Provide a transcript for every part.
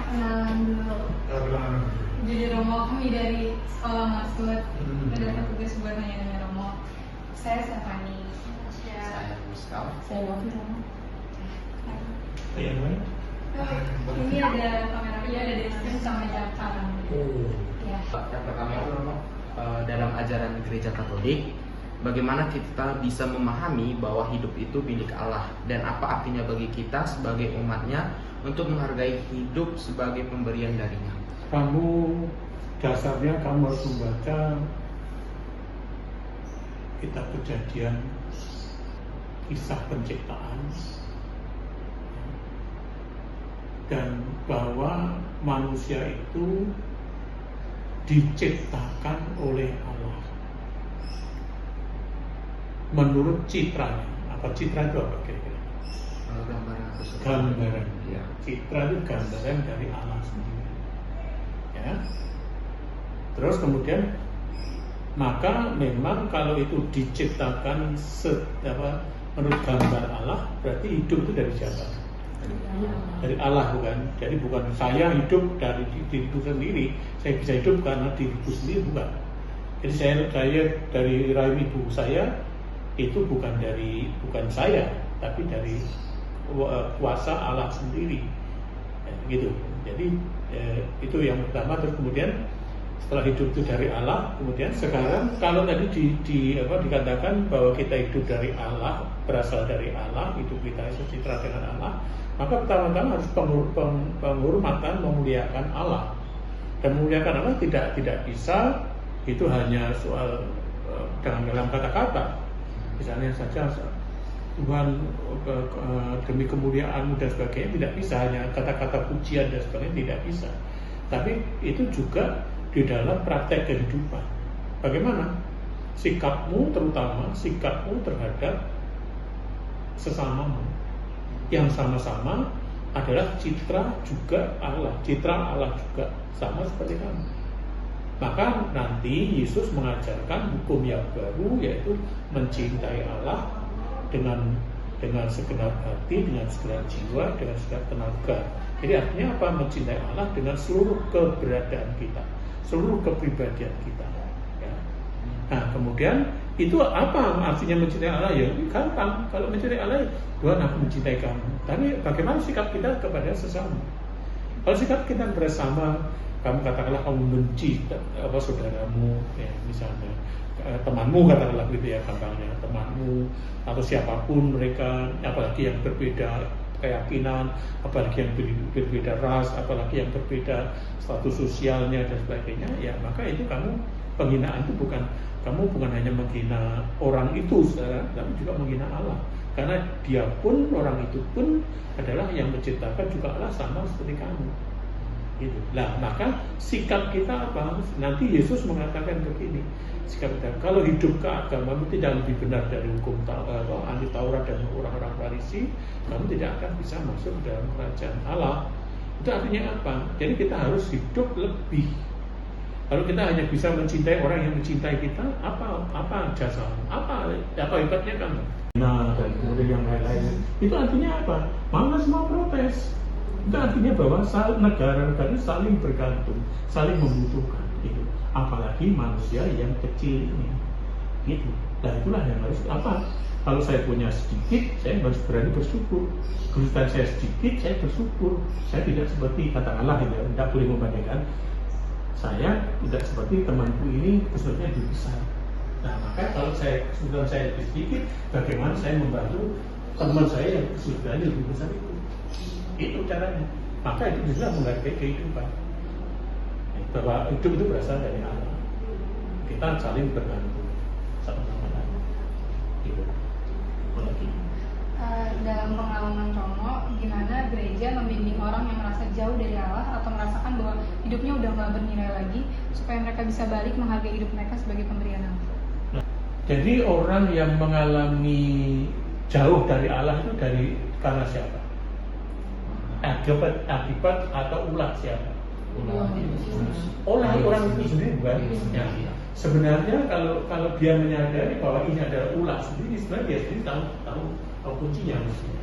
Kenalan dulu. Jadi Romo, kami dari sekolah Maksud. Ada petugas buat nanya-nanya Romo. Saya Stefani. Saya Muskal. Saya Wafi. Ini ada kamera, iya ada deskripsi sama Jaka. Ya. Yang pertama itu Romo, dalam ajaran gereja Katolik, bagaimana kita bisa memahami bahwa hidup itu milik Allah dan apa artinya bagi kita sebagai umatnya untuk menghargai hidup sebagai pemberian darinya. Dasarnya kamu harus membaca kitab Kejadian, kisah penciptaan, dan bahwa manusia itu diciptakan oleh Allah menurut citranya. Apa citra itu apa kira-kira? Gambaran. Ya. Citra itu gambaran dari Allah sendiri. Ya. Terus kemudian maka memang kalau itu diciptakan menurut gambar Allah, berarti hidup itu dari siapa? Dari Allah, bukan? Jadi bukan saya hidup dari diriku sendiri, saya bisa hidup karena diriku sendiri, bukan. Jadi saya dari rahim ibu saya itu bukan saya, tapi dari kuasa Allah sendiri, gitu. Jadi itu yang pertama. Terus kemudian setelah hidup itu dari Allah, kemudian sekarang kalau tadi dikatakan bahwa kita hidup dari Allah, berasal dari Allah, hidup kita secitra dengan Allah, maka pertama-tama harus penghormatan, memuliakan Allah. Dan memuliakan Allah tidak bisa itu hanya soal dalam kata-kata. Misalnya saja Tuhan demi kemuliaanmu dan sebagainya, tidak bisa hanya kata-kata pujian dan sebagainya, tidak bisa. Tapi itu juga di dalam praktek kehidupan. Bagaimana sikapmu, terutama sikapmu terhadap sesamamu, yang sama-sama adalah citra juga Allah, citra Allah juga sama seperti kamu. Maka nanti Yesus mengajarkan hukum yang baru, yaitu mencintai Allah dengan segenap hati, dengan segenap jiwa, dengan segenap tenaga. Jadi artinya apa? Mencintai Allah dengan seluruh keberadaan kita, seluruh kepribadian kita. Ya. Nah, kemudian itu apa artinya mencintai Allah? Ya gampang. Kalau mencintai Allah, Tuhan, aku mencintai kamu. Tapi bagaimana sikap kita kepada sesama? Kalau sikap kita bersama, kamu katakanlah kamu benci saudaramu, ya, misalnya temanmu, katakanlah gitu ya gampangnya, temanmu atau siapapun mereka, apalagi yang berbeda keyakinan, apalagi yang berbeda ras, apalagi yang berbeda status sosialnya dan sebagainya, ya maka itu penghinaan itu kamu bukan hanya menghina orang itu, tapi juga menghina Allah, karena dia pun, orang itu pun adalah yang menciptakan juga Allah, sama seperti kamu. Gitu. Nah, maka sikap kita apa? Nanti Yesus mengatakan begini, sikap kita, kalau hidup keagamaan tidak lebih benar dari hukum anti Taurat dan orang-orang Farisi, kamu tidak akan bisa masuk dalam kerajaan Allah. Itu artinya apa? Jadi kita harus hidup lebih. Kalau kita hanya bisa mencintai orang yang mencintai kita, apa jasamu? Apa hebatnya kamu? Nah, dan kemudian yang lain-lain. Itu artinya apa? Malah semua protes. Itu artinya bahwa negara-negara saling bergantung, saling membutuhkan, gitu. Apalagi manusia yang kecil ini, gitu. Nah itulah yang harus apa? Kalau saya punya sedikit, saya harus berani bersyukur. Kesulitan saya sedikit, saya bersyukur. Saya tidak seperti katakanlah, tidak boleh membandingkan. Saya tidak seperti temanku ini kesulitannya lebih besar. Nah maka kalau kesulitan saya lebih sedikit, bagaimana saya membantu teman saya yang kesulitannya lebih besar itu? Itu caranya. Maka itu bisa menghargai kehidupan. Bahwa hidup itu berasal dari Allah. Kita saling bergantung satu sama lain. Gitu. Lagi. Dalam pengalaman Romo, gimana gereja membimbing orang yang merasa jauh dari Allah atau merasakan bahwa hidupnya udah nggak bernilai lagi, supaya mereka bisa balik menghargai hidup mereka sebagai pemberian Allah. Nah, jadi orang yang mengalami jauh dari Allah itu karena siapa? Akibat atau ulah siapa? Orang itu sendiri, bukan? Ya. Sebenarnya kalau dia menyadari bahwa ini adalah ulah sendiri, sebenarnya dia sendiri tahu kuncinya mestinya.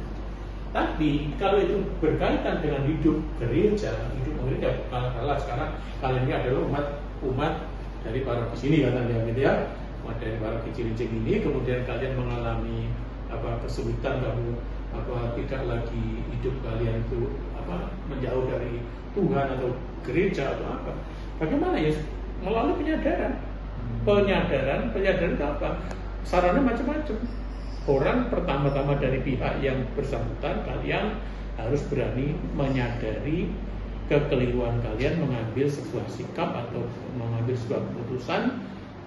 Tapi kalau itu berkaitan dengan hidup gereja, hidup gereja, kalau sekarang kalian ini adalah umat dari paroki sini katanya gitu ya, umat dari paroki Cilincing ini, kemudian kalian mengalami kesulitan, kamu tidak lagi hidup kalian itu menjauh dari Tuhan atau gereja atau apa? Bagaimana ya? Melalui penyadaran. Penyadaran itu apa? Sarannya macam-macam. Orang pertama-tama dari pihak yang bersangkutan, kalian harus berani menyadari kekeliruan kalian mengambil sebuah sikap atau mengambil sebuah keputusan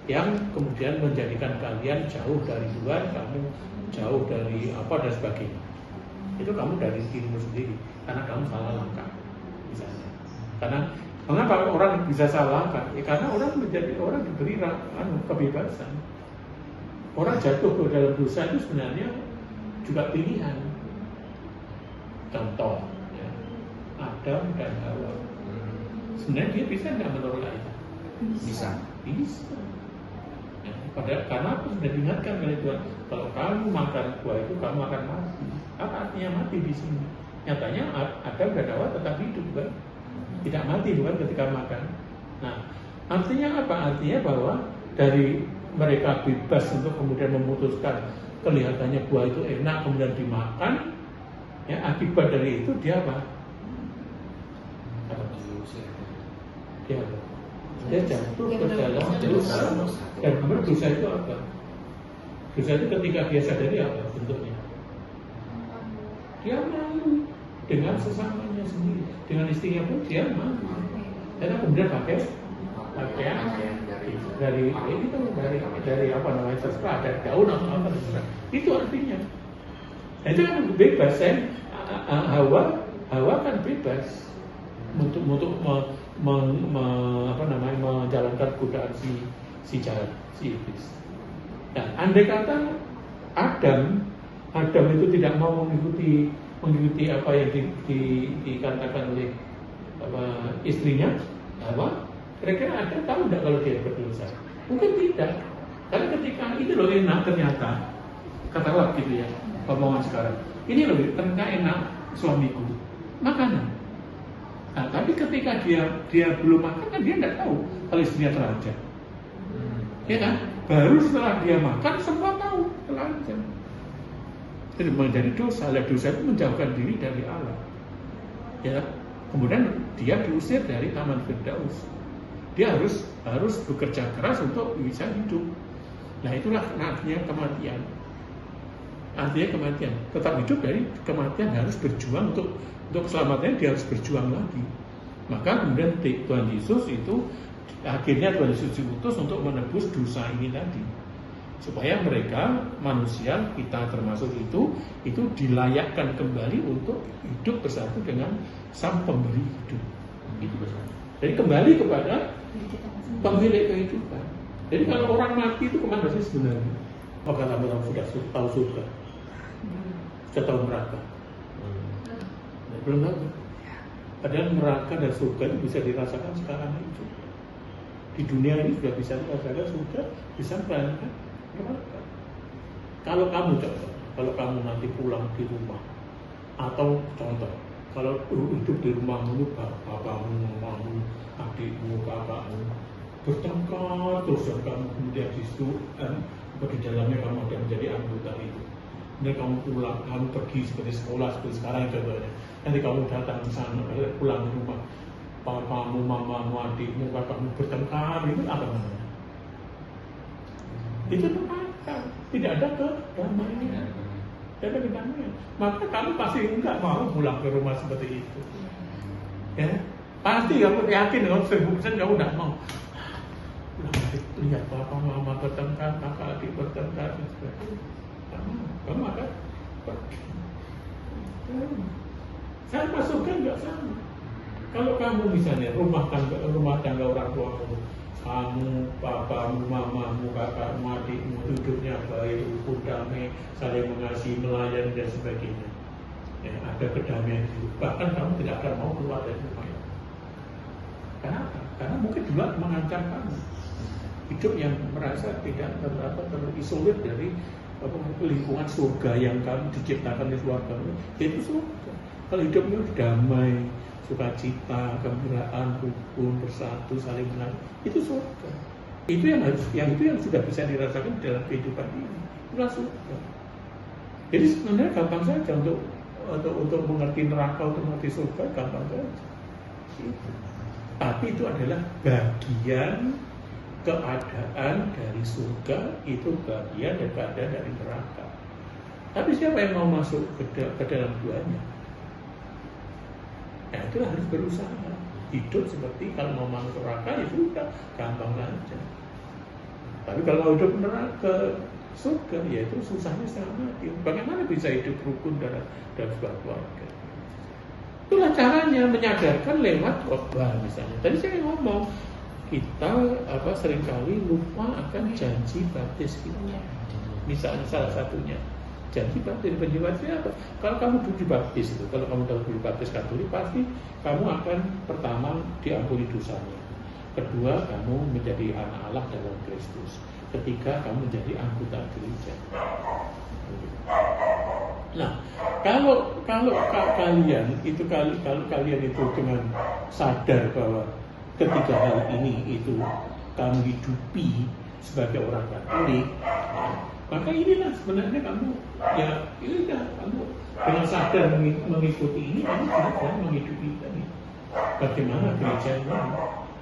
yang kemudian menjadikan kalian jauh dari Tuhan, kamu jauh dari apa dan sebagainya. Itu kamu dari dirimu sendiri, karena kamu salah langkah misalnya. Karena mengapa orang bisa salah langkah? Ya, karena orang diberi kebebasan. Orang jatuh ke dalam dosa itu sebenarnya juga pilihan. Contoh, ya, Adam dan Hawa. Sebenarnya dia bisa nggak menolak itu? Bisa. Ya, karena aku sudah diingatkan oleh Tuhan, kalau kamu makan buah itu kamu akan mati. Apa artinya mati di sini? Nyatanya Adam dan Hawa tetap hidup kan? Tidak mati bukan ketika makan. Nah, artinya apa? Artinya bahwa dari mereka bebas untuk kemudian memutuskan kelihatannya buah itu enak kemudian dimakan, ya akibat dari itu dia apa? Dia jatuh ke dalam dosa. Dan kemudian dosa itu apa? Dosa itu ketika dia sadari apa bentuknya? Dia malu dengan sesamanya sendiri, dengan istrinya pun dia malu. Karena kemudian pakai dari apa namanya terserah, dari daun atau apa terserah. Itu artinya. Nah, itu kan bebas ya. Hawa kan bebas untuk menjalankan godaan si jahat, si iblis. Nah, andai kata Adam itu tidak mau mengikuti apa yang dikatakan oleh istrinya, kira-kira Adam tahu tidak kalau dia berdosa? Mungkin tidak. Karena ketika itu loh enak ternyata, katakanlah gitu ya, omongan sekarang. Ini loh ternyata enak suamiku, makanan. Nah, tapi ketika dia belum makan kan dia tidak tahu kalau istrinya telanjang. Ya kan? Baru setelah dia makan semua tahu telanjang. Jadi menjadi dosa. Dosa itu menjauhkan diri dari Allah. Ya, kemudian dia diusir dari Taman Firdaus. Dia harus bekerja keras untuk bisa hidup. Nah, itulah artinya kematian. Artinya kematian. Tetap hidup dari kematian harus berjuang untuk keselamatannya, dia harus berjuang lagi. Maka kemudian Tuhan Yesus itu akhirnya Tuhan Yesus diutus untuk menebus dosa ini tadi. Supaya mereka manusia, kita termasuk itu dilayakkan kembali untuk hidup bersatu dengan Sang Pemberi hidup. Itu bersatu. Jadi kembali kepada pemilik kehidupan. Jadi kalau orang mati itu kemana sih sebenarnya? Maka orang sudah tahu surga, sudah tahu neraka. Belum tahu. Padahal neraka dan surga itu bisa dirasakan sekarang itu. Di dunia ini sudah bisa dirasakan, sudah bisa merasakan neraka. Kalau kamu nanti pulang di rumah, atau contoh, kalau hidup di rumahmu, bapakmu, mamamu, adikmu, kakakmu bertengkar terus dan kamu kemudian di situ di dalamnya kamu ada menjadi anggota itu. Kemudian kamu pulang, kamu pergi seperti sekolah seperti sekarang contohnya. Nanti kamu datang ke sana, pulang ke rumah, papamu, mamamu, adikmu, kakakmu bertengkar, itu apa namanya? Itu neraka, tidak ada kedamaian. Tidak ada kedamaian. Maka kamu pasti enggak mau pulang ke rumah seperti itu. Ya, pasti kamu yakin dengan 1000% kamu tidak mau. Lihat papa mama bertengkar, kakak adik bertengkar dan sebagainya. Kamu akan pergi. Saya masuk kan nggak sama. Kalau kamu misalnya rumah tangga orang tuamu, kamu, papamu, mamamu, kakakmu, adikmu hidupnya baik, rukun, damai, saling mengasihi, melayani dan sebagainya. Ya, ada kedamaian hidup. Bahkan kamu tidak akan mau keluar dari rumah itu. Kenapa? Karena mungkin juga mengancam kamu. hidup yang merasa tidak terisolir dari lingkungan surga yang kamu diciptakan di keluarga, itu surga. Kalau hidupnya damai, sukacita, gembiraan, rukun, bersatu, saling menghargai, itu surga. Itu yang sudah bisa dirasakan dalam kehidupan ini. Itulah surga. Jadi sebenarnya gampang saja untuk mengerti neraka, untuk mengerti surga, gampang saja. Itu. Tapi itu adalah bagian keadaan dari surga, itu bagian dari keadaan dari neraka. Tapi siapa yang mau masuk ke dalam duanya? Ya itulah harus berusaha. Hidup seperti kalau mau masuk neraka ya sudah, gampang saja. Tapi kalau mau hidup neraka surga, ya itu susahnya setengah mati. Bagaimana bisa hidup rukun dalam sebuah keluarga? Itulah caranya, menyadarkan lewat khotbah misalnya. Tadi saya ngomong, kita seringkali lupa akan janji baptis kita. Misalnya salah satunya janji baptis. Janji baptis apa? Kalau kamu dulu dibaptis itu, kalau kamu dulu baptis Katolik, pasti kamu akan pertama diampuni dosanya. Kedua, kamu menjadi anak Allah dalam Kristus. Ketiga, kamu menjadi anggota gereja. Nah, kalau kalian itu dengan sadar bahwa ketiga hal ini itu kamu hidupi sebagai orang Katolik, maka inilah sebenarnya kamu kamu dengan sadar mengikuti ini, kamu sudah menghidupi tadi. Bagaimana gereja ini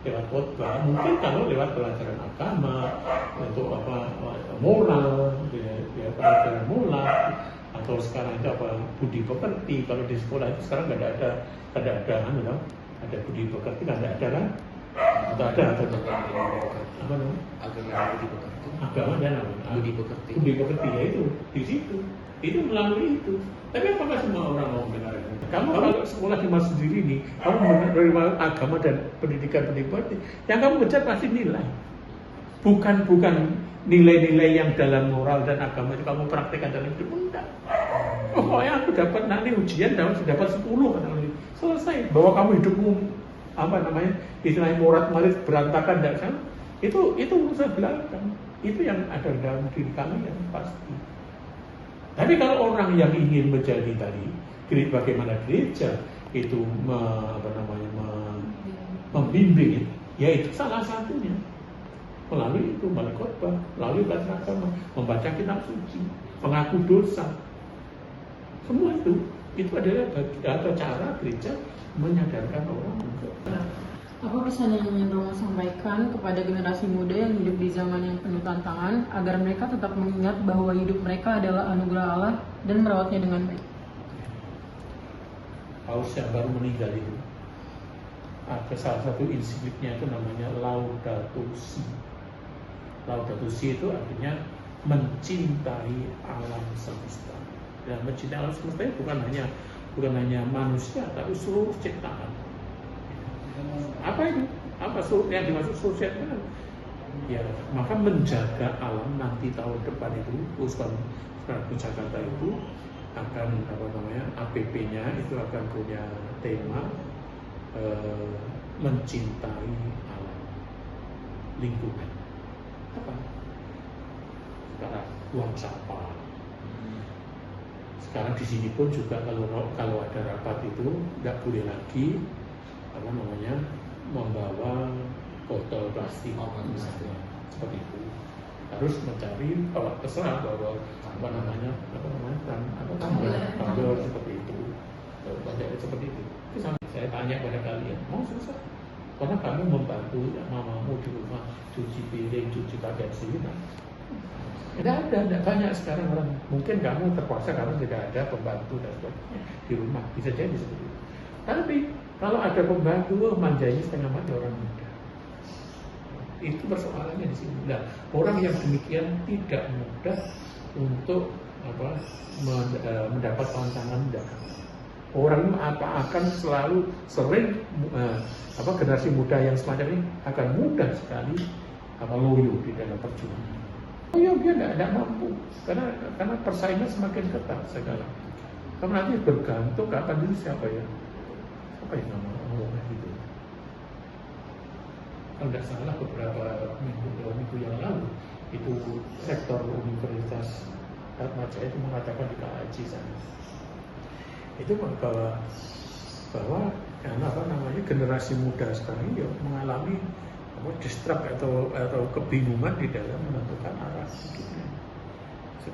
lewat khotbah, mungkin kalau lewat pelajaran agama untuk moral, pelajaran moral, atau sekarang itu budi pekerti. Kalau di sekolah itu sekarang nggak ada budi pekerti, nggak ada kan? Atau ada apa namanya? Agama dan budi pekerti. Budi pekerti ya itu di situ. Itu melalui itu. Tapi apakah semua orang mau mendengar itu? Kamu kalau sekolah di Mas sendiri nih, kamu menerima agama dan pendidikan yang kamu kejar pasti nilai. Bukan nilai-nilai yang dalam moral dan agama itu kamu praktekkan dalam hidup, enggak. Pokoknya aku dapat nanti ujian dapat 10 selesai. Bahwa kamu hidupmu istilahnya morat-marit berantakan dan sama, itu urusan belakang. Itu yang ada dalam diri kami yang pasti. Tapi kalau orang yang ingin menjadi tadi, bagaimana gereja itu membimbing, ya itu salah satunya. Melalui itu, melalui khotbah, melalui baca agama, membaca kitab suci, mengaku dosa. Semua itu adalah cara gereja menyadarkan orang untuk. Apa pesan yang ingin Romo sampaikan kepada generasi muda yang hidup di zaman yang penuh tantangan agar mereka tetap mengingat bahwa hidup mereka adalah anugerah Allah dan merawatnya dengan baik? Paus yang baru meninggal itu, ada salah satu insikliknya itu namanya Laudato Si. Laudato Si itu artinya mencintai alam semesta. Dan mencintai alam semesta itu bukan hanya manusia, tapi seluruh ciptaan. Apa itu? Apa yang dimaksud seluruh ciptaan? Ya, maka menjaga alam nanti tahun depan itu, Uskup Jakarta itu akan APP-nya itu akan punya tema mencintai alam, lingkungan. Apa? Sekarang buang sampah. Sekarang di sini pun juga kalau ada rapat itu nggak boleh lagi membawa botol plastik misalnya seperti itu. Harus mencari terserah bahwa tumbler seperti itu, seperti itu. Saya tanya pada kalian, mau susah? Karena kamu membantu mamamu di rumah cuci piring, cuci pakaian sendiri. Tidak banyak sekarang orang. Mungkin kamu terpaksa kamu tidak ada pembantu dan sebagainya di rumah, bisa jadi seperti itu. Tapi kalau ada pembantu, manjanya setengah mati orang muda. Itu persoalannya di sini. Nah, orang yang demikian tidak mudah untuk mendapat tantangan mendadak. Orang akan selalu sering generasi muda yang semacam ini akan mudah sekali loyo di dalam perjuangan. Dia tidak mampu karena persaingan semakin ketat segala. Kamu nanti bergantung kapan dulu siapa yang ngomong gitu. kalau tidak salah beberapa minggu yang lalu itu rektor Universitas Atmajaya itu mengatakan di KAJ sana itu bahwa generasi muda sekarang ya mengalami distrust atau kebingungan di dalam menentukan arah hidupnya,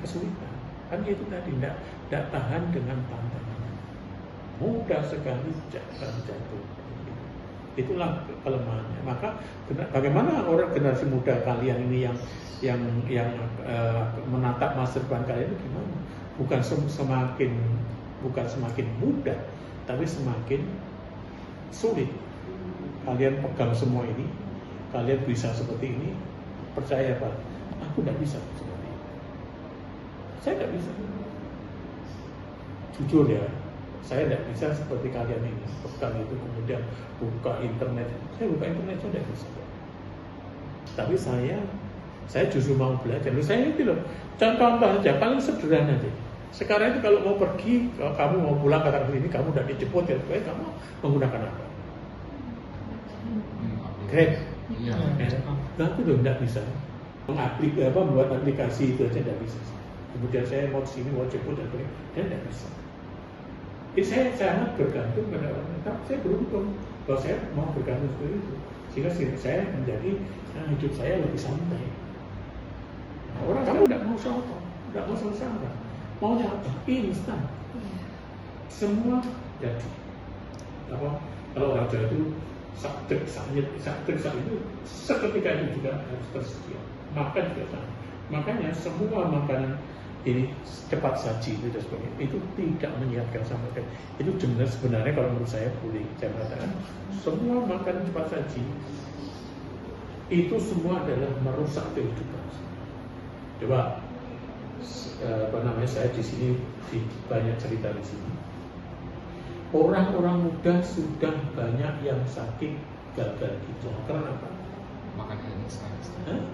kesulitan kan itu tadi tidak tahan dengan tantangan, mudah sekali jatuh. Itulah kelemahannya. Maka bagaimana orang generasi muda kalian ini yang menatap masa depan kalian itu gimana? Bukan semakin mudah, tapi semakin sulit. Kalian pegang semua ini, kalian bisa seperti ini, percaya Pak, aku tidak bisa seperti ini. Saya tidak bisa. Jujur ya, saya tidak bisa seperti kalian ini, pegang itu kemudian buka internet. Saya buka internet saya tidak bisa. Tapi saya justru mau belajar. Saya itu loh, contoh saja paling sederhana deh. Sekarang itu kalau mau pergi, kalau kamu mau pulang ke sini, kamu udah dijemput ya, kamu menggunakan apa? Grab. Iya. Nah itu loh tidak bisa. Membuat aplikasi itu aja tidak bisa. Kemudian saya mau sini mau jemput dan tidak bisa. Jadi saya sangat bergantung pada orang lain. Tapi saya beruntung kalau saya mau bergantung seperti itu, sehingga saya menjadi hidup saya lebih santai. Orang kamu tidak mau apa, tidak mau sama, maunya apa? Instan. Semua jadi. Kalau orang Jawa itu sakit itu seketika itu juga harus tersedia. Makan juga sama. Makanya semua makanan ini cepat saji itu dan sebagainya itu tidak menyehatkan sama sekali. Itu sebenarnya kalau menurut saya boleh saya katakan semua makanan cepat saji itu semua adalah merusak kehidupan. Coba saya di sini banyak cerita di sini. Orang-orang muda sudah banyak yang sakit gagal ginjal. Karena apa? Makan instan.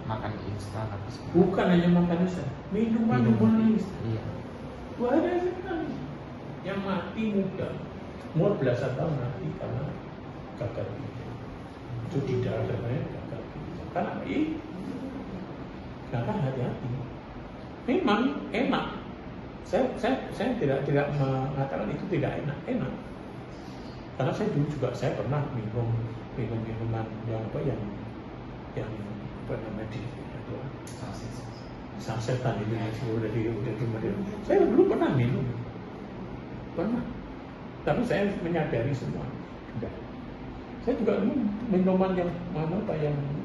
Makan instan apa sih? Bukan hanya makan instan, minuman instan. Iya. Banyak sekali yang mati muda, umur belasan tahun mati karena gagal ginjal. Cuci darah dan lain gagal ginjal. Karena ini, karena hati-hati. Memang enak. Saya tidak mengatakan itu tidak enak. Karena saya dulu juga saya pernah minum minuman yang sasetan itu udah saya dulu pernah minum, tapi saya menyadari semua. Enggak. Saya juga minuman yang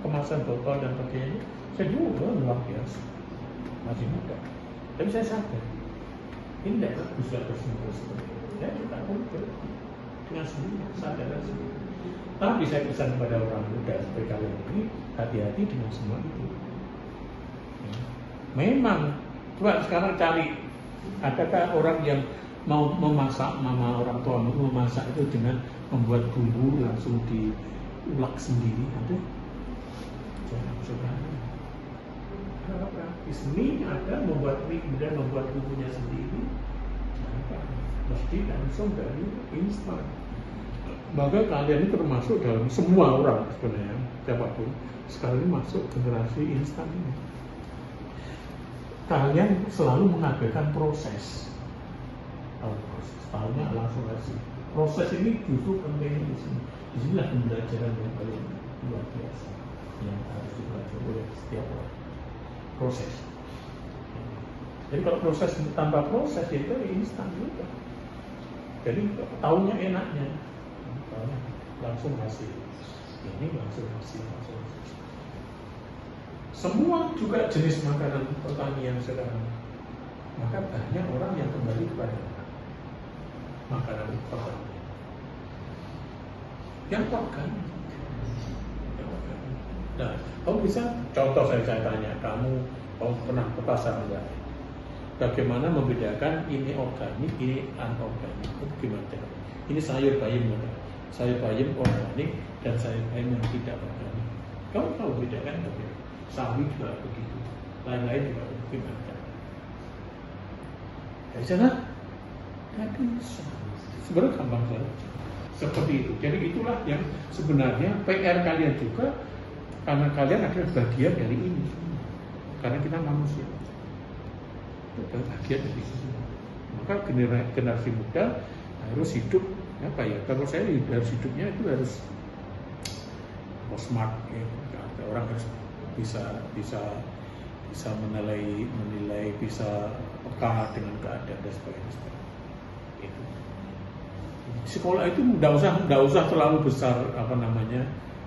kemasan botol dan sebagainya, saya dulu luar biasa, masih muda. Tapi saya sadar, ini tidak bisa terus. Saya kita kontrol dengan sendiri, sadar sendiri. Tapi saya pesan kepada orang muda seperti kalian ini, hati-hati dengan semua itu. Memang, coba sekarang cari, adakah orang yang mau memasak, mama orang tua memasak itu dengan membuat bumbu langsung diulek sendiri, ada? Jangan sebenarnya. Kalau praktis mie ada membuat mie kemudian membuat bumbunya sendiri, mesti langsung dari instan. Maka kalian ini termasuk dalam semua orang sebenarnya, siapapun sekali masuk generasi instan ini. Kalian selalu mengabaikan proses. Tahunya langsung aja. Proses ini justru penting di sini. Disinilah pembelajaran yang paling luar biasa yang harus dipelajari oleh setiap orang. Proses. Jadi kalau proses tanpa proses itu instan juga. Jadi tahunya enaknya. Langsung hasil ini langsung hasil. Semua juga jenis makanan pertanian sekarang, maka banyak orang yang kembali kepada makanan pertanian yang organik. Nah, kamu bisa contoh saya tanya kamu pernah ke pasar enggak? Bagaimana membedakan ini organik, ini anorganik? Itu gimana? Ini sayur bayam enggak? Sayur bayam organik dan sayur bayam yang tidak organik. Kamu tahu bedakan tapi sawi juga begitu, lain-lain juga begitu. Dari sana, nggak bisa. Sebenarnya gampang saja. Seperti itu. Jadi itulah yang sebenarnya PR kalian juga karena kalian adalah bagian dari ini, karena kita manusia, bagian dari ini. Maka generasi muda harus hidup apa ya? Kalau saya harus hidupnya itu harus smart, ya. Orang harus bisa menilai, bisa peka dengan keadaan dan sebagainya. Itu. Sekolah itu nggak usah terlalu besar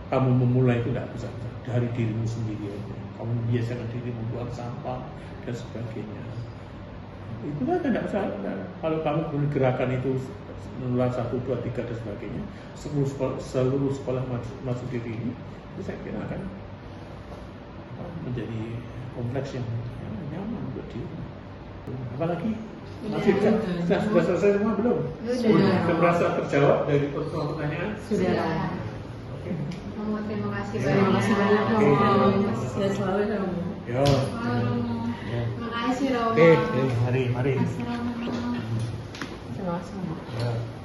kamu memulai itu nggak besar dari dirimu sendiri aja. Kamu biasakan diri membuang sampah dan sebagainya. Itu kan tidak usah. Kalau kamu boleh gerakan itu menular 1, 2, 3 dan sebagainya, seluruh sekolah masuk diri ini, itu saya kira akan menjadi kompleks yang nyaman buat dia. Apalagi masih sudah selesai semua belum? Sudah merasa terjawab dari pertanyaan? Sudah. Oke. Romo, terima kasih Terima kasih banyak Oke. Romo. Sehat selalu ya Romo. Yo. Ya. Terima kasih Romo. Oke, mari. Terima kasih Romo. Terima kasih Romo. Ya.